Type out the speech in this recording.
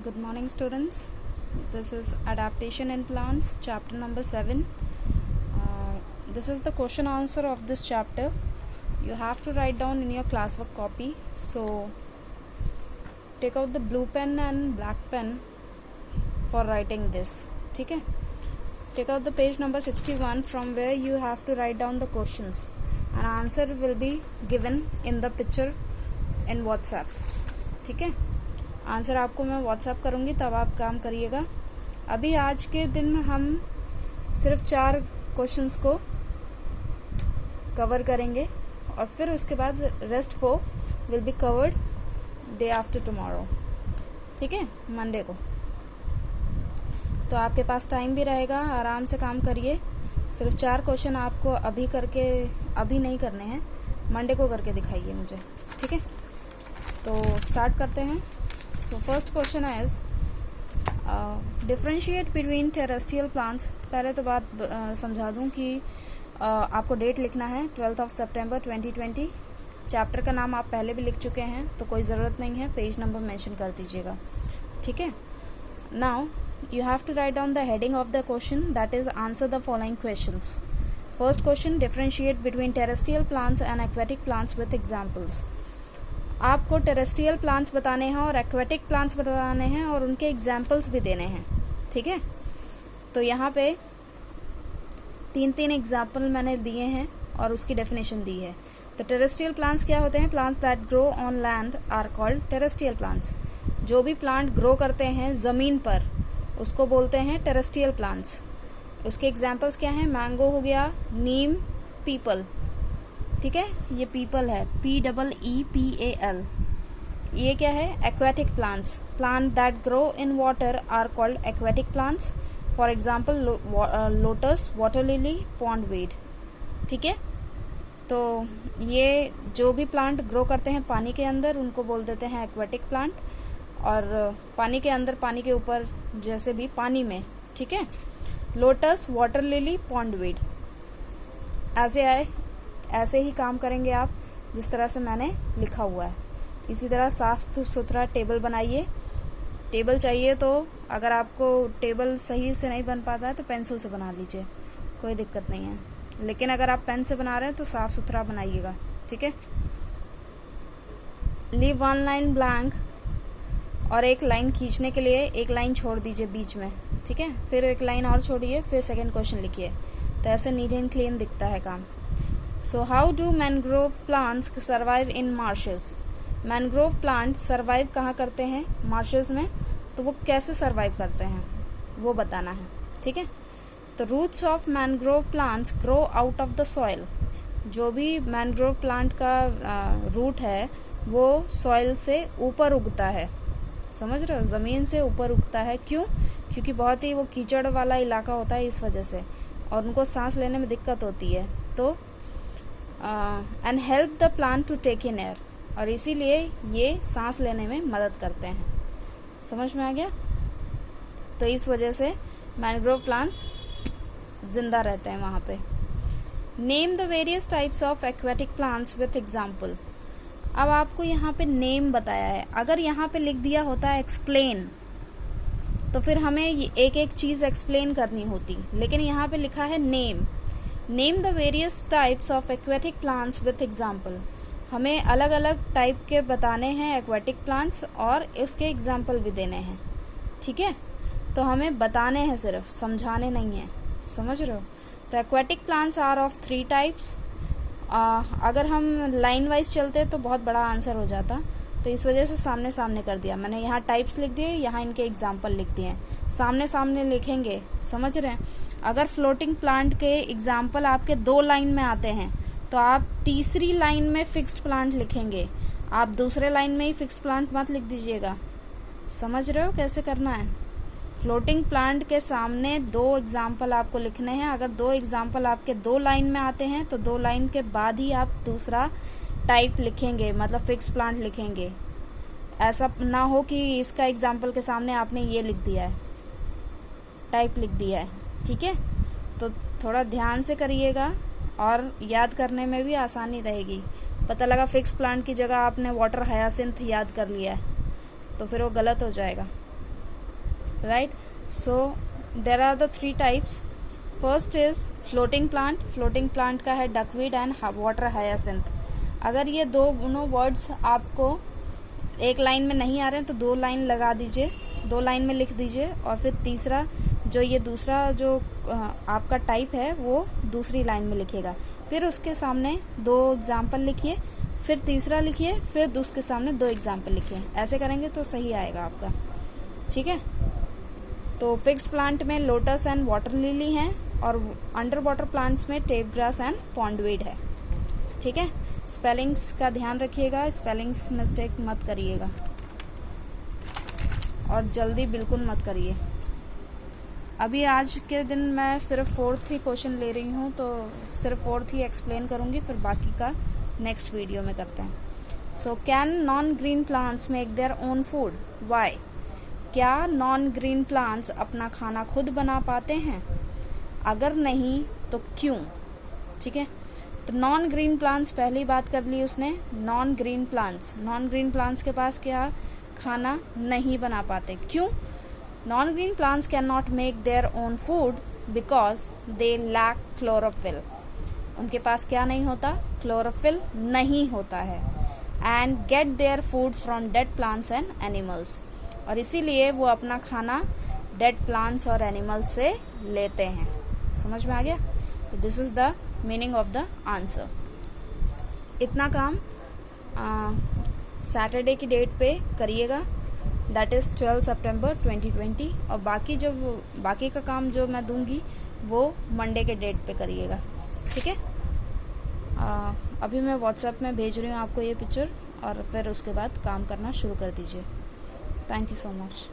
Good morning, students. This is Adaptation in Plants, chapter number 7. This is the question answer of this chapter. You have to write down in your classwork copy. So, take out the blue pen and black pen for writing this. Okay? Take out the page number 61 from where you have to write down the questions. An answer will be given in the picture in WhatsApp. ठीक है, answer आपको मैं WhatsApp करूँगी, तब आप काम करिएगा. अभी आज के दिन हम सिर्फ 4 क्वेश्चंस को कवर करेंगे और फिर उसके बाद rest 4 will be covered day after tomorrow. ठीक है, मंडे को. तो आपके पास टाइम भी रहेगा, आराम से काम करिए. सिर्फ 4 क्वेश्चन आपको अभी नहीं करने हैं, मंडे को करके दिखाइए मुझे. ठीक है, तो स्टार्ट करते हैं. So first question is differentiate between terrestrial plants. पहले तो बात समझा दूं कि आपको डेट लिखना है 12 सितंबर 2020. चैप्टर का नाम आप पहले भी लिख चुके हैं तो कोई ज़रूरत नहीं है, पेज नंबर मेंशन कर दीजिएगा. ठीक है. Now you have to write down the heading of the question, that is answer the following questions. First question, differentiate between terrestrial plants and aquatic plants with examples. आपको terrestrial plants बताने हैं और aquatic plants बताने हैं और उनके examples भी देने हैं. ठीक है, तो यहाँ पे 3 एग्जाम्पल मैंने दिए हैं और उसकी डेफिनेशन दी है. तो टेरेस्ट्रियल प्लांट्स क्या होते हैं? Plants that grow on land are called terrestrial plants. जो भी प्लांट ग्रो करते हैं ज़मीन पर उसको बोलते हैं टेरेस्ट्रियल प्लांट्स. उसके एग्जाम्पल्स क्या हैं? मैंगो हो गया, नीम, पीपल. ठीक है, ये पीपल है, PEEPAL. ये क्या है? Aquatic plants. Plant that grow in water are called aquatic plants. For example lotus, water lily, pondweed. ठीक है, तो ये जो भी प्लांट ग्रो करते हैं पानी के अंदर उनको बोल देते हैं एक्वेटिक प्लांट, और पानी के अंदर, पानी के ऊपर, जैसे भी पानी में. ठीक है, लोटस, वाटर लिली, पॉन्डवेड. ऐसे ही काम करेंगे आप जिस तरह से मैंने लिखा हुआ है. इसी तरह साफ सुथरा टेबल बनाइए. टेबल चाहिए तो अगर आपको टेबल सही से नहीं बन पाता है तो पेंसिल से बना लीजिए, कोई दिक्कत नहीं है. लेकिन अगर आप पेन से बना रहे हैं तो साफ सुथरा बनाइएगा. ठीक है. लीव 1 लाइन ब्लैंक, और एक लाइन खींचने के लिए एक लाइन छोड़ दीजिए बीच में. ठीक है, फिर एक लाइन और छोड़िए, फिर सेकंड क्वेश्चन लिखिए. तो ऐसे नीट एंड क्लीन दिखता है काम. So how do mangrove plants survive in marches. Mangrove plant survive कहाँ करते हैं? मार्शेस में. तो वो कैसे सर्वाइव करते हैं वो बताना है. ठीक है, तो roots of mangrove plants grow out of the soil. जो भी मैनग्रोव प्लांट का रूट है वो सॉइल से ऊपर उगता है. समझ रहे हो? जमीन से ऊपर उगता है. क्यों? क्योंकि बहुत ही वो कीचड़ वाला इलाका होता है, इस वजह से, और उनको सांस लेने में दिक्कत होती है. तो and help the plant to take in air, और इसीलिए ये सांस लेने में मदद करते हैं. समझ में आ गया? तो इस वजह से मैनग्रोव प्लांट्स जिंदा रहते हैं वहां पे. Name the various types of aquatic plants with example. अब आपको यहाँ पे नेम बताया है. अगर यहाँ पे लिख दिया होता है एक्सप्लेन तो फिर हमें एक एक चीज एक्सप्लेन करनी होती, लेकिन यहाँ पे लिखा है name. Name the various types of aquatic plants with example. हमें अलग अलग टाइप के बताने हैं एक्वेटिक प्लांट्स और उसके एग्जाम्पल भी देने हैं. ठीक है, तो हमें बताने हैं, सिर्फ समझाने नहीं है. समझ रहे हो? तो aquatic plants are of 3 types. अगर हम लाइन वाइज चलते तो बहुत बड़ा आंसर हो जाता, तो इस वजह से सामने सामने कर दिया मैंने. यहाँ टाइप्स लिख दिए, यहाँ इनके एग्जाम्पल लिख दिए. सामने सामने लिखेंगे. समझ रहे हैं? अगर फ्लोटिंग प्लांट के एग्जाम्पल आपके 2 लाइन में आते हैं तो आप तीसरी लाइन में फिक्स्ड प्लांट लिखेंगे. आप दूसरे लाइन में ही फिक्स्ड प्लांट मत लिख दीजिएगा. समझ रहे हो कैसे करना है? फ्लोटिंग प्लांट के सामने 2 एग्जाम्पल आपको लिखने हैं. अगर 2 एग्जाम्पल आपके 2 लाइन में आते हैं तो 2 लाइन के बाद ही आप दूसरा टाइप लिखेंगे, मतलब फिक्स प्लांट लिखेंगे. ऐसा ना हो कि इसका एग्जाम्पल के सामने आपने ये लिख दिया है, टाइप लिख दिया है. ठीक है, तो थोड़ा ध्यान से करिएगा और याद करने में भी आसानी रहेगी. पता लगा फिक्स प्लांट की जगह आपने वाटर हायासिंथ याद कर लिया है तो फिर वो गलत हो जाएगा. Right. So there are the 3 types. First is floating plant. Floating plant का है डकवीड एंड वाटर हायासिंथ. अगर ये दोनों वर्ड्स आपको एक लाइन में नहीं आ रहे हैं तो 2 लाइन लगा दीजिए, 2 लाइन में लिख दीजिए, और फिर तीसरा जो ये दूसरा जो आपका टाइप है वो दूसरी लाइन में लिखिएगा. फिर उसके सामने 2 एग्जाम्पल लिखिए, फिर तीसरा लिखिए, फिर उसके सामने 2 एग्जाम्पल लिखिए. ऐसे करेंगे तो सही आएगा आपका. ठीक है. तो फिक्स प्लांट में लोटस एंड वाटर लिली है, और अंडर वाटर प्लांट्स में टेप ग्रास एंड पॉन्डवीड है. ठीक है. स्पेलिंग्स का ध्यान रखिएगा, स्पेलिंग्स मिस्टेक मत करिएगा, और जल्दी बिल्कुल मत करिए. अभी आज के दिन मैं सिर्फ 4th ही क्वेश्चन ले रही हूँ, तो सिर्फ 4th ही एक्सप्लेन करूँगी, फिर बाकी का नेक्स्ट वीडियो में करते हैं. So can non green plants make their own food? Why? क्या नॉन ग्रीन प्लांट्स अपना खाना खुद बना पाते हैं? अगर नहीं तो क्यों? ठीक है. तो नॉन ग्रीन प्लांट्स, पहली बात कर ली उसने. नॉन ग्रीन प्लांट्स के पास क्या खाना नहीं बना पाते. क्यों? Non green plants can not make their own food because they lack chlorophyll. उनके पास क्या नहीं होता? क्लोरोफिल नहीं होता है. And get their food from dead plants and animals. और इसीलिए वो अपना खाना डेड प्लांट्स और एनिमल्स से लेते हैं. समझ में आ गया? तो this is the meaning of the answer. इतना काम सैटरडे की डेट पे करिएगा, दैट इज 12 सितंबर 2020. और बाकी का काम जो मैं दूंगी वो मंडे के डेट पे करिएगा. ठीक है. अभी मैं व्हाट्सएप में भेज रही हूँ आपको ये पिक्चर, और फिर उसके बाद काम करना शुरू कर दीजिए. Thank you so much.